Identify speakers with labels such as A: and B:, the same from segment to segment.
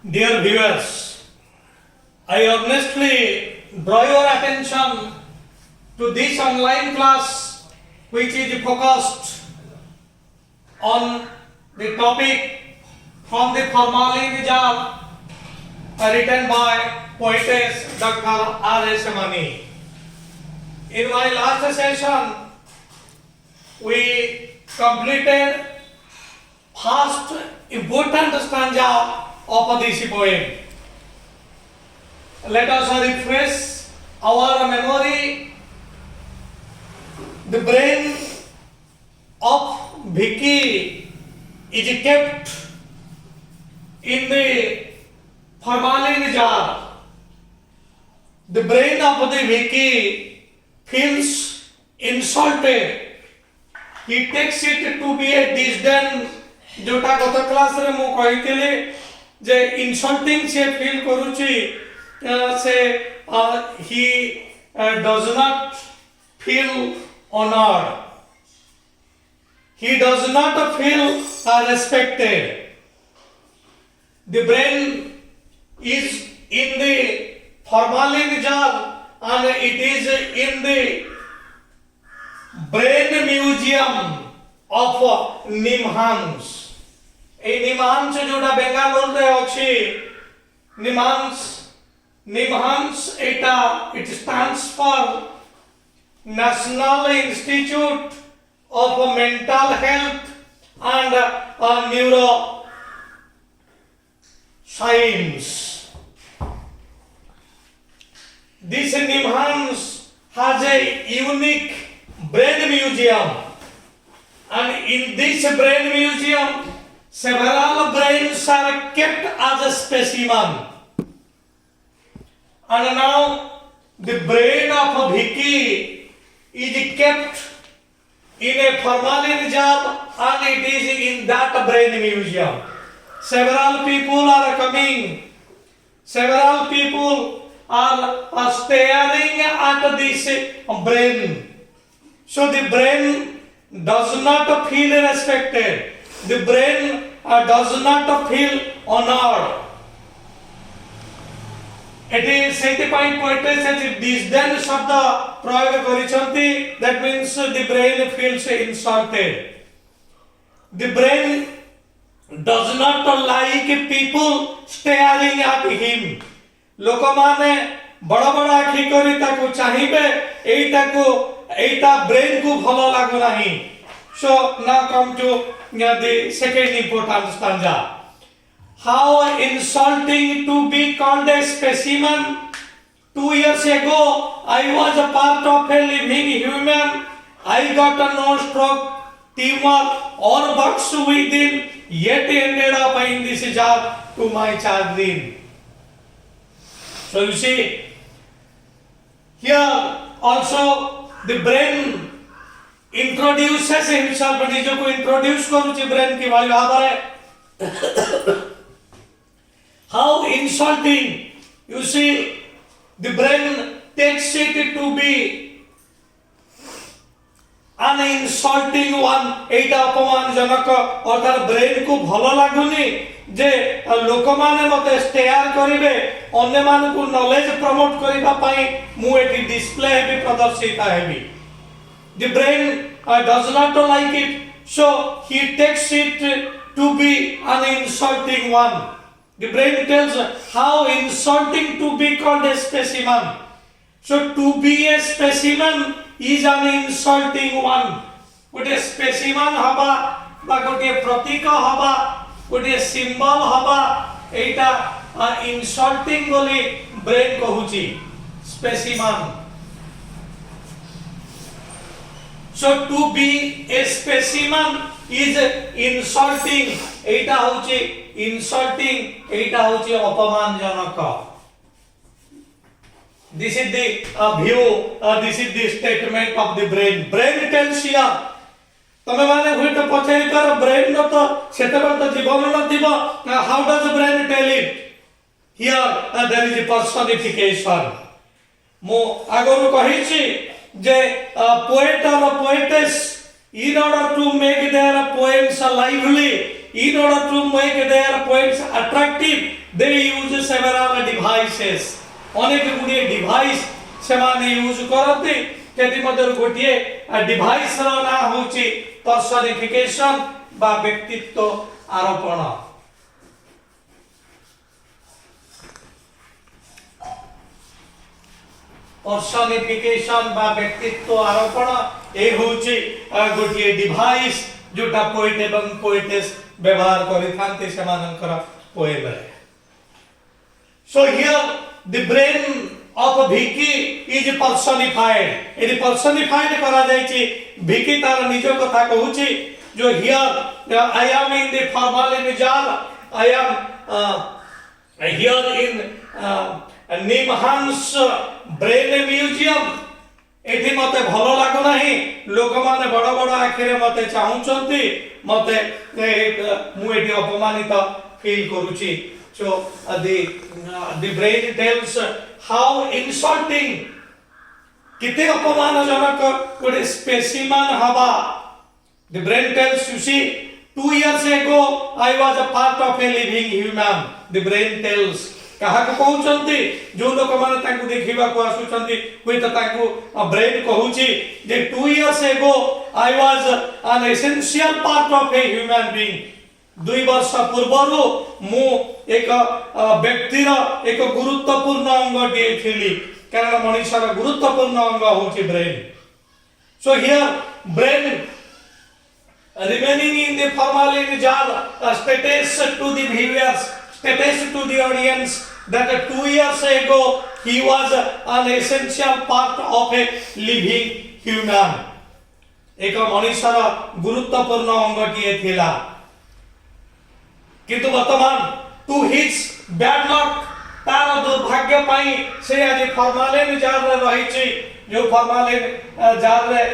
A: Dear viewers, I earnestly draw your attention to this online class which is focused on the topic from the Formalin Nizam written by poetess Dr. R.S. Mani. In my last session, we completed first important stanza of this poem. Let us refresh our memory. The brain of Vicky is kept in the formalin jar. The brain of the Vicky feels insulted. He takes it to be a disdain. जोटा गत class रे मु कहितले जे insulting से feel करूची से he does not feel honored. He does not feel respected. The brain is in the formalin jar and it is in the brain museum of Nimhans. A Nimhans जोटा बेंगालुरु रे अछि Nimhans it stands for National Institute of Mental Health and Neuroscience. This Nimhans has a unique brain museum, and in this brain museum several brains are kept as a specimen. And now the brain of Vicky is kept in a formalin jar and it is in that brain museum. Several people are coming. Several people are staring at this brain. So the brain does not feel respected. The brain does not feel honored. Eighty सेति point poetry से disdain शब्द प्रयोग करिसंती. That means the brain feels insulted. The brain does not like people staring at him. लोक माने बड़ा बड़ा आखि करी ताको चाहिबे एटा ब्रेन को भलो लागो नाही. So now come to the second important stanza. How insulting to be called a specimen. 2 years ago, I was a part of a living human. I got a no stroke tumor or bugs within, yet ended up in this jar to my chagrin. So you see, here also the brain introduces himself, निजो को introduce करूची brain की वाली Bhavre. How insulting! You see, the brain takes it to be an insulting one. एटा अपमान जनक अर्थात brain को भलो लागुनी जे लोक माने मते स्टेयर करिवे अन्य मान को नॉलेज प्रमोट करिबा पई मु एटी डिस्प्ले हेबी प्रदर्शित heavy. The brain does not like it, so he takes it to be an insulting one. The brain tells how insulting to be called a specimen. So to be a specimen is an insulting one. गोटे specimen हबा बा गोटे प्रतीक हबा गोटे symbol हबा एटा insulting बोली brain कहूची specimen. So to be a specimen is insulting. एटा होची insulting. एटा होची अपमानजनक. This is the view. This is the statement of the brain. Brain tells you. तमे माने हुई तो पछेरी कर brain न तो सेतबे तो जीवन न दिबो. How does the brain tell it? Here there is a personification. मो आगरु कहिछि जे poet or poetess, in order to make their poems lively, in order to make their points attractive they use several devices अनेक गुड़िए device सेमाने use करते केति मधुर गोटिए device रो ना होची personification बा व्यक्तित्व आरोपण personification बा व्यक्तित्व आरोपण ए होची गोटिए डिवाइस जोटा पोएट एवं पोएटेस व्यवहार करिथांते सेमानकर पोएम रे so here the brain of Vicky is personified it is personified करा जायछि Vicky तार निज कथा कहूछि जो here I am in the formal Nizar I am here in Nimhan's brain museum एठी मते भलो लागो नाही लोक माने बड़ बड़ आखिरे मते चाहुचंती मते मु एठी अपमानित फील करूची so the brain tells how insulting किते अपमानजनक कोडे स्पेसिमन हवा the brain tells you see 2 years ago I was a part of a living human the brain tells कहा को कहउचंती जो लोक माने तांकु देखिबा को आसुचंती कोइ त तांकु brain कहउची J 2 years ago I was an essential part of a human being 2 वर्ष पूर्वरु मु एक व्यक्तिर एक गुरुत्वपूर्ण अंग दिए थिली कारण मनुष्यर गुरुत्वपूर्ण अंग होची brain so here brain remaining in the formal jar status to the viewers status to the audience that 2 years ago he was an essential part of a living human एक मनुष्यर गुरुत्वपूर्ण अंग दिए थिला किंतु वर्तमान टू हिज बैड लक तार दुर्भाग्य पाई से आज फॉर्मालिन जार रे रहिछि जो फॉर्मालिन जार रे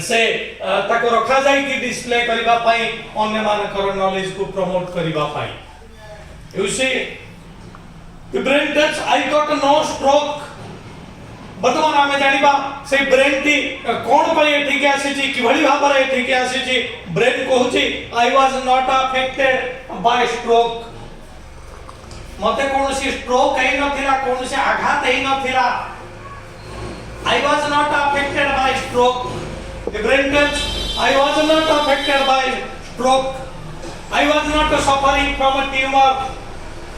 A: से ताको रखा जाय कि डिस्प्ले करबा पाई अन्य मानकर नॉलेज को प्रमोट करबा पाई you see the brain that's I got no stroke वर्तमान आमे जानिबा से ब्रेन टी कोन पय एठी के आसी कि भली भाबर एठी के आसी ब्रेन कहूची I was not affected by stroke मते कोनसी स्ट्रोक हे नथिला कोनसी आघात हे नथिला I was not affected by stroke the brain tells I was not affected by stroke I was not suffering from a tumour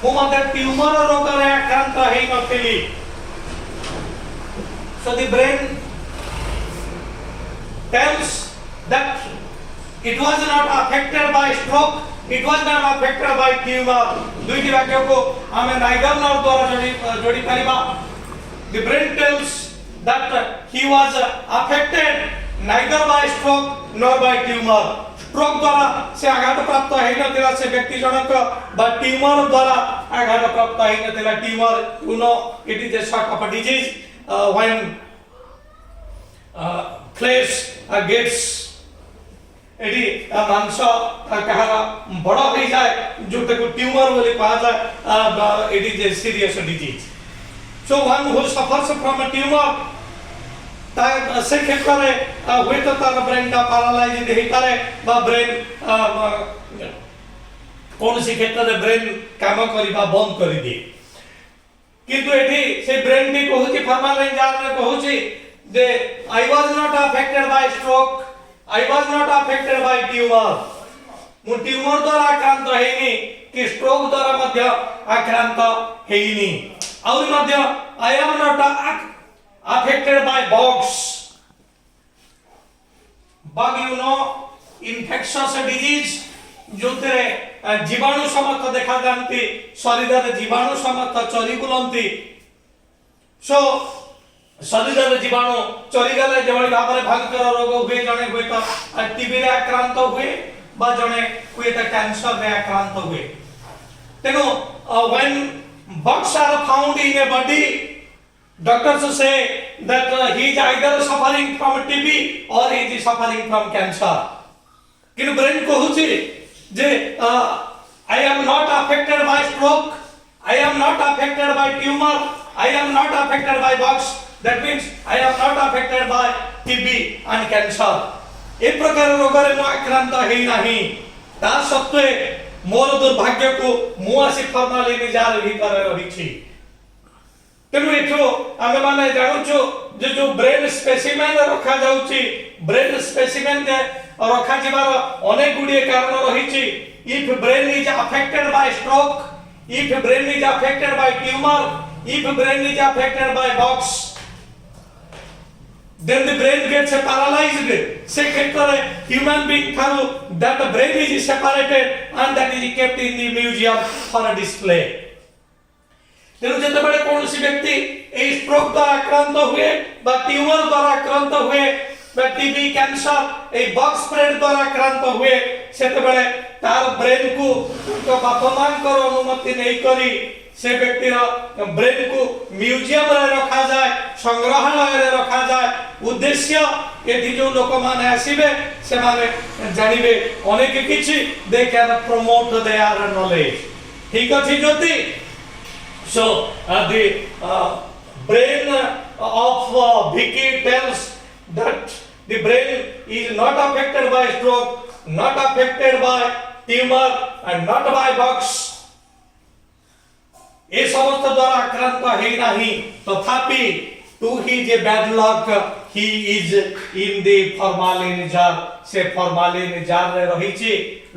A: मु मते ट्यूमर रोग रे आक्रांत हे नथिली so the brain tells that it was not affected by stroke it was not affected by tumor दुईटी वाक्य को हमें Niger nor द्वारा जोड़ी परिबा the brain tells that he was affected neither by stroke nor by tumor stroke द्वारा से आघात प्राप्त है नथिला से व्यक्ति जनक बा ट्यूमर द्वारा आघात प्राप्त है नथिला tumour you know it is a sort of a disease when flesh gets एडी मांस कहारा बड़ हो जाए जो तको ट्यूमर बोली कहा जाए it is a serious disease so one who suffers from a tumour ता से क्षेत्र रे हुए तो तार ब्रेन का पैरालाइज देहि पारे बा ब्रेन कौन सी क्षेत्र रे ब्रेन काम करिबा बंद करि दे किंतु एठी से ब्रेन टी कहूची फॉर्मालाइन जार रे कहूची दे I was not affected by stroke I was not affected by tumour मु ट्यूमर द्वारा आक्रांत हेनी कि स्ट्रोक द्वारा मध्य आक्रांत हेनी और मध्य I am not affected by bugs bug you know infectious disease जोतरे जीवाणु समस्त देखा जानती शरीर रे जीवाणु समस्त चरी बुलंती सो शरीर रे जीवाणु चरी गले जेवଳି भाबरे भयंकर रोग हुए जणे हुए तो टीबी रे आक्रांत हुए बा जणे हुए तो कैंसर रे आक्रांत हुए तेनो when bugs are found in a body doctors say that he is either suffering from TB or he is suffering from cancer किन ब्रेन कहूची जे I am not affected by stroke, I am not affected by tumor, I am not affected by bugs. That means I am not affected by TB and cancer. ए प्रकार रोग रे आक्रांत हेई नाही ता सत्वे मोर दुर्भाग्य को मु आसी फॉर्मालिटी जार भीतर रही तेणु एठो आमे माने जानुछु जे जो ब्रेन स्पेसिमेन रखा जाउची ब्रेन स्पेसिमेन रखा जिबार अनेक गुडी कारण रहिची if brain is affected by stroke if brain is affected by tumour if brain is affected by box then the brain gets paralyzed se kshetre human being tharu that the brain is separated and that is kept in the museum for a display तेणु जेतेबेले कोनोसी व्यक्ति ए stroke द्वारा आक्रांत हुए बा tumour द्वारा आक्रांत हुए बा TB cancer a box spread द्वारा आक्रांत हुए सेतेबेले तार ब्रेन को तो बापमान कर अनुमति नहीं करी से व्यक्तिर ब्रेन को म्यूजियम रे रखा जाए संग्रहालय रे रखा जाए उद्देश्य एथि जो लोक माने आसीबे से माने जानिबे अनेक किछि they can promote their knowledge ठीक अछि ज्योति so the brain of Vicky tells that the brain is not affected by stroke not affected by tumor and not by box ए समस्त द्वारा आक्रांत है नहीं तथापि टू ही जे bad luck he is in the formalin jar से फॉर्मालिन जार रे रहिछि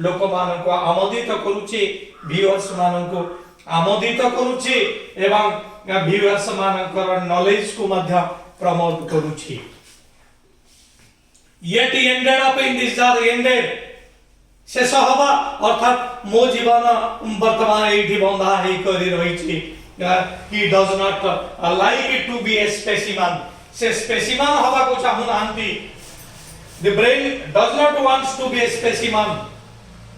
A: लोक मान को आमोदित करूछि व्यूअर्स मान को आमोदित करूछि एवं व्यूअर्स मानकर नॉलेज को मध्य प्रमोट करूछि yet ended up in this jar ended शेष हवा अर्थात मो जीवन वर्तमान एठी बंधा हे करी रहिछि he does not like to be a specimen से स्पेसिमन हवा को चाहु नांती the brain does not wants to be a specimen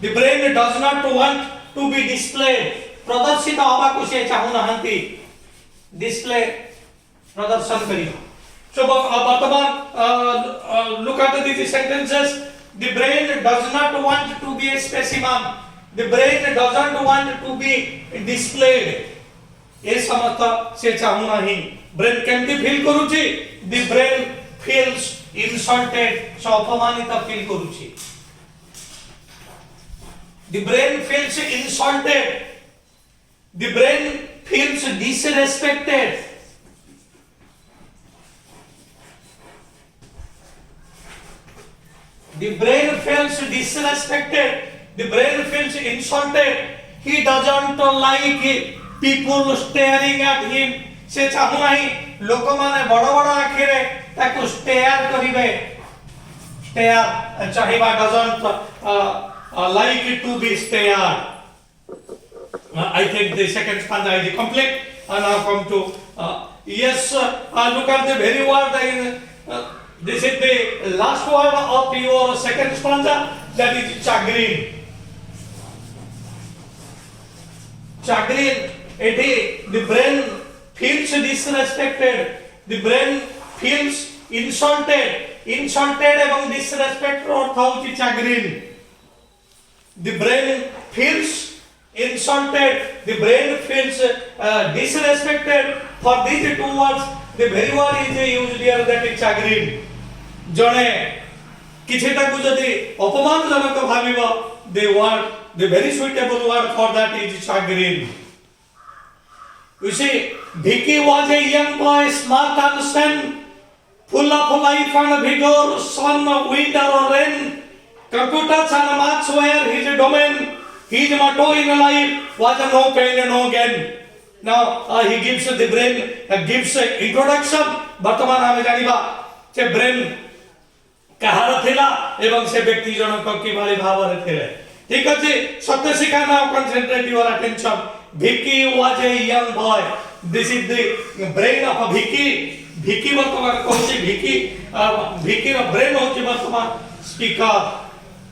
A: the brain does not want to be displayed प्रदर्शित हवा को से चाहु नांती डिस्प्ले प्रदर्शन करी सो वर्तमान look at this sentences The brain does not want to be a specimen. The brain doesn't want to be displayed. ये समझता से चाहूँ नहीं. Brain केमती feel करूँची? The brain feels insulted. सो अपमानित feel करूँची. The brain feels insulted. The brain feels disrespected. The brain feels disrespected. The brain feels insulted. He doesn't like people staring at him. से चाहू नहीं लोक माने बड़ बड़ आखि रे ताको स्टेयर करिवे stair चाहिबा doesn't like to be stared. I think the second stanza is complete and now come to yes look at the very word in this is the last word of your second stanza, that is chagrin. Chagrin, the brain feels disrespected, the brain feels insulted, insulted এবং disrespected অর্থ হচ্ছে chagrin. The brain feels insulted, the brain feels disrespected. For these two words, the very word is used here, that is chagrin. जणे किछटा को जदि अपमानजनक भाबिबो the very suitable word for that is chagrin. You see, Vicky was a young boy, smart and sane, full of life and vigor, sun, winter or rain. Computers and maths were his domain. His motto in life was no pain no gain. Now he gives the brain gives introduction. वर्तमान आमे जानिबा जे brain कहार थिला एवं से व्यक्ति जनक की भाली भाव रे थिले ठीक अछि सत्य शिखा now concentrate your attention Vicky was a young boy. This is the brain of a Vicky. Vicky वर्तमान कहछि Vicky रो ब्रेन होछि वर्तमान speaker.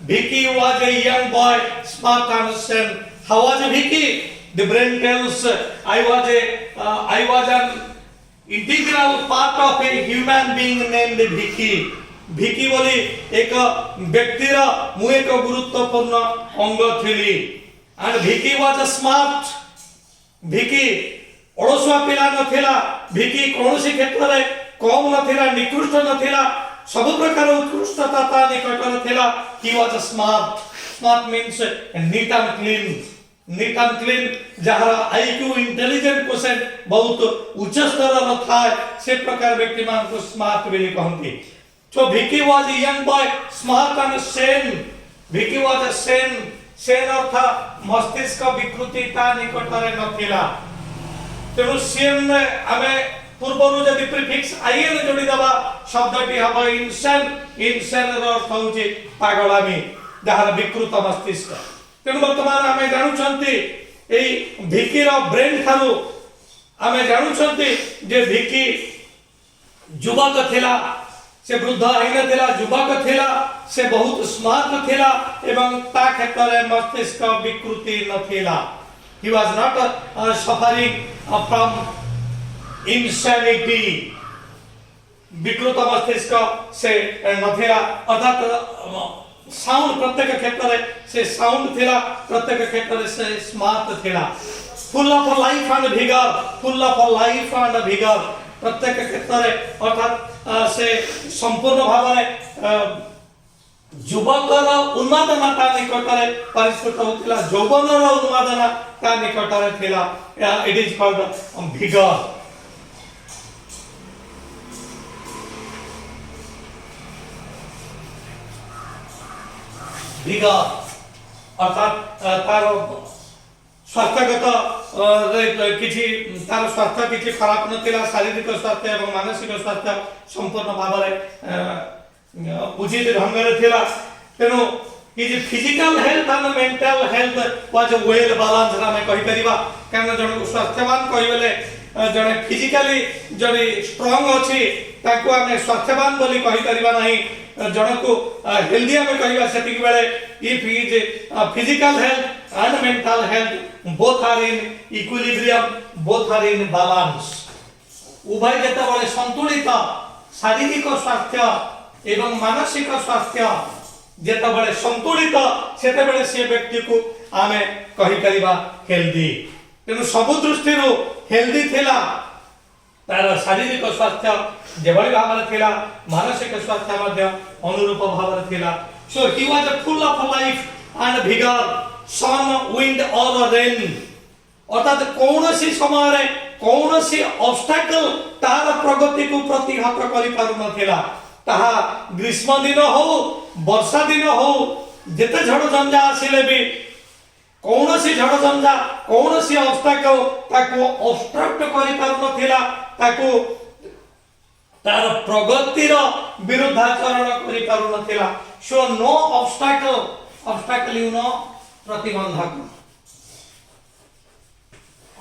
A: Vicky was a young boy, smart and sane. How was Vicky? The brain tells I was an integral part of a human being named Vicky. Vicky बोली एक व्यक्तिर मु एक गुरुत्वपूर्ण अंग थिली. And Vicky was smart. Vicky अड़सुआ पिला नथिला. Vicky कोनोसी क्षेत्र रे कम नथिला, निकृष्ट नथिला, सब प्रकार उत्कृष्टता ता निकटरे थिला. He was smart. Smart means neat and clean. Neat and clean. जहाँ IQ intelligent quotient बहुत उच्च स्तर न था से प्रकार व्यक्ति मान को smart भी कहती. So Vicky was a young boy, smart and sane. Vicky was a sane. Sane अर्थ मस्तिष्क विकृति ता निकटरे नथिला. तेणु sane आमे पूर्वरु जदि प्रीफिक्स आईएन जोड़ी दबा शब्दटी हबो इनसेन. इनसेन रो अर्थ होची पागलामी जहार विकृत मस्तिष्क. तेणु वर्तमान आमे जानुछंती एई भिकी रो ब्रेन थारु आमे जानुछंती जे भिकी युवक थिला से वृद्ध आईन थिला युवक थिला से बहुत स्मार्ट थिला एवं ता क्षेत्र रे मस्तिष्क विकृति नथिला. He was not suffering from insanity. विकृत मस्तिष्क से नथिला अर्थात साउंड प्रत्येक क्षेत्र रे से साउंड थिला प्रत्येक क्षेत्र रे से स्मार्ट थिला. Full of life and vigor. Full of life and vigor. प्रत्येक क्षेत्र रे अर्थात से संपूर्ण भाव में युवकर उन्मादना ता निकटरे परिस्फुट होतिला. यौवनर उन्मादना ता निकटरे थिला. It is called vigor. vigor अर्थात तार स्वास्थ्यगत किछि तार स्वास्थ्य किछि खराब नथिला. शारीरिक स्वास्थ्य एवं मानसिक स्वास्थ्य संपूर्ण भाव में उचित ढंग रे थिला. तेनु his physical health and mental health was well balanced हमें कहि परिबा. कारण जण स्वास्थ्यवान कहिबले जणे फिजिकली जणे स्ट्रांग अछि ताको हमें स्वास्थ्यवान बोली कहि परिबा नाही. जणको हेल्दी हमें कहिबा सेतिक बेले if his physical health and mental health both are in equilibrium both are in balance. उभय जेतेबेले संतुलित शारीरिक स्वास्थ्य एवं मानसिक स्वास्थ्य जेतेबेले संतुलित सेतेबेले से व्यक्ति को आमे कहि परिबा हेल्दी. तेनु सब दृष्टि रो हेल्दी थिला. तार शारीरिक स्वास्थ्य जेभଳି भाବରେ थिला मानसिक स्वास्थ्य मध्ये अनुरूप भाବରେ थिला. So he was full of life and vigor. Sun wind और रेन अर्थात कौनसी समय रे कौनसी ऑब्स्टैकल तार प्रगति को प्रतिहत करि पारु नथिला. ताहा ग्रीष्म दिन हो वर्षा दिन हो जेते झड़ झंझा आसिले भी कौनसी झड़ झंझा कौनसी ऑब्स्टैकल ताको ऑब्स्ट्रक्ट करि पारु नथिला. ताको तार प्रगति रो विरुद्धाचरण करि पारु नथिला. So no obstacle. Obstacle you know प्रतिबंधक.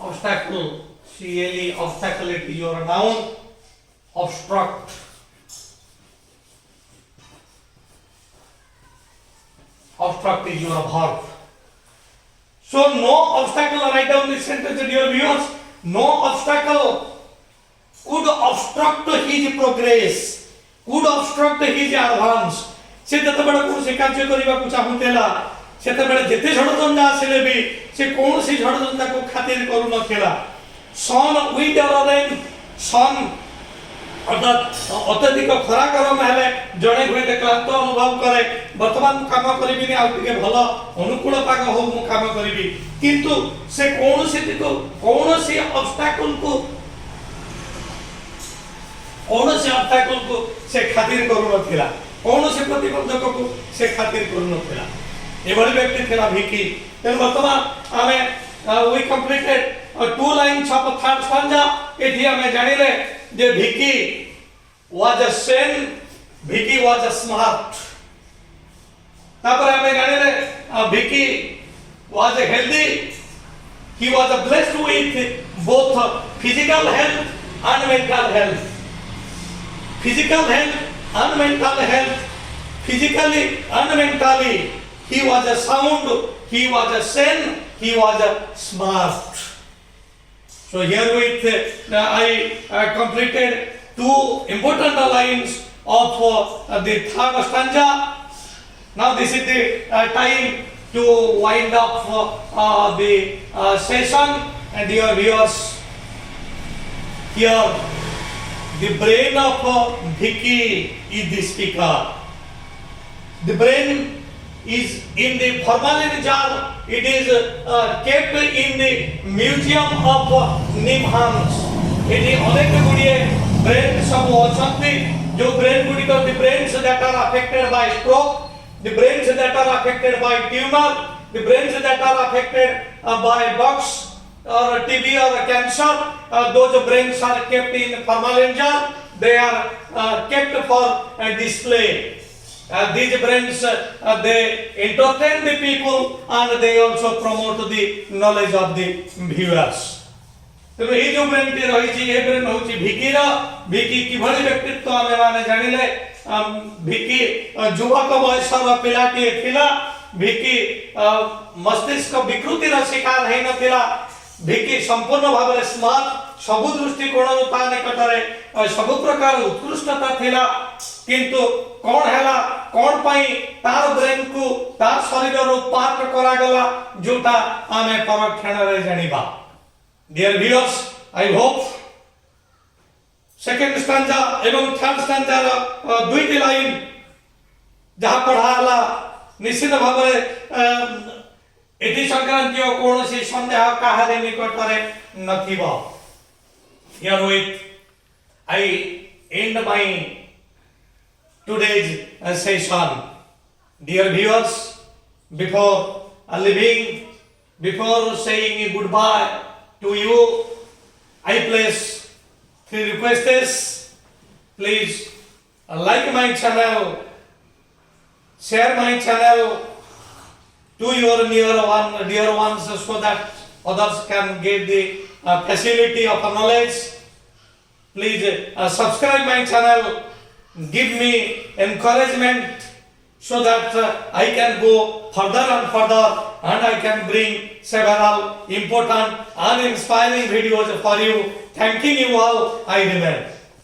A: obstacle CLE obstacle it is your noun. Obstruct obstruct is your verb. So no obstacle, write down this sentence dear viewers. No obstacle could obstruct his progress, could obstruct his advance. से जतबेले कोनसे कार्य करिबा को चाहुतेला सेतबेले जेते झड़झंझा आसिले भी से कोनसी झड़झंझा को खातिर करू नथिला. सन विंड और रेन. सन अर्थात अत्यधिक खरा गरम हेले जणे हुए क्लांत अनुभव करे वर्तमान काम करिबिनी आ टिके भलो अनुकूल पाग हो मु काम करिबी. किंतु से कोनसी ऑब्स्टैकल को से खातिर करू नथिला. कौनसी प्रतिबंधक को से खातिर करू नथिला. एभली व्यक्ति थिला भिकी. तेन वर्तमान आमे we completed two lines of third stanza. एठी आमे जानिले जे Vicky was a sane, Vicky was a smart. तापर आमे जानिले Vicky was a healthy, he was a blessed with both physical health and mental health. Physical health and mental health. Physically and mentally he was a sound, he was a sane, he was a smart. So here with I completed two important lines of the third stanza. Now this is the time to wind up the session. And dear viewers, here the brain of Vicky is the speaker. The brain is in the formalin jar. It is kept in the museum of Nimhans. ଏଠି ଅନେକ ଗୁଡ଼ିଏ brain ସବୁ ଅଛନ୍ତି ଯୋଉ brain ଗୁଡ଼ିକ the brains that are affected by stroke, the brains that are affected by tumor, the brains that are affected by bugs or TB or cancer. Those brains are kept in formalin jar. They are kept for display. These brains they entertain the people and they also promote the knowledge of the viewers. ତେଣୁ ଏଇ ଯୋଉ brain ଟି ରହିଛି ଏ brain ହେଉଛି ଭିକିର। ଭିକି କିଭଳି ବ୍ୟକ୍ତିତ୍ୱ ଆମେ ମାନେ ଜାଣିଲେ ଭିକି ଯୁବକ ବୟସର ପିଲାଟିଏ ଥିଲା। ଭିକି ମସ୍ତିଷ୍କ ବିକୃତିର ଶିକାର ହେଇନଥିଲା। ଭିକି ସମ୍ପୂର୍ଣ୍ଣ ଭାବରେ ସ୍ମାର୍ଟ, ସବୁ ଦୃଷ୍ଟିକୋଣରୁ ତା ନିକଟରେ ସବୁ ପ୍ରକାର ଉତ୍କୃଷ୍ଟତା ଥିଲା। କିନ୍ତୁ କଣ ହେଲା, କଣ ପାଇଁ ତାର ବ୍ରେନ୍ କୁ ତା ଶରୀରରୁ ପାର୍ଟ କରାଗଲା ଯୋଉଟା ଆମେ ପରକ୍ଷଣରେ ଜାଣିବା। Dear viewers, I hope second stanza ଏବଂ third stanza ର ଦୁଇଟି ଲାଇନ୍ ଯାହା ପଢା ହେଲା ନିଶ୍ଚିତ ଭାବରେ ଏଠି ସଂକ୍ରାନ୍ତୀୟ କୌଣସି ସନ୍ଦେହ କାହାରି ନିକଟରେ ନଥିବ। Herewith I end my today's session. Dear viewers, before leaving, before saying goodbye to you, I place 3 requests. Please like my channel, share my channel to your dear ones so that others can get the facility of knowledge. Please subscribe my channel, give me encouragement so that I can go further and further and I can bring several important and inspiring videos for you. Thanking you all, I remain.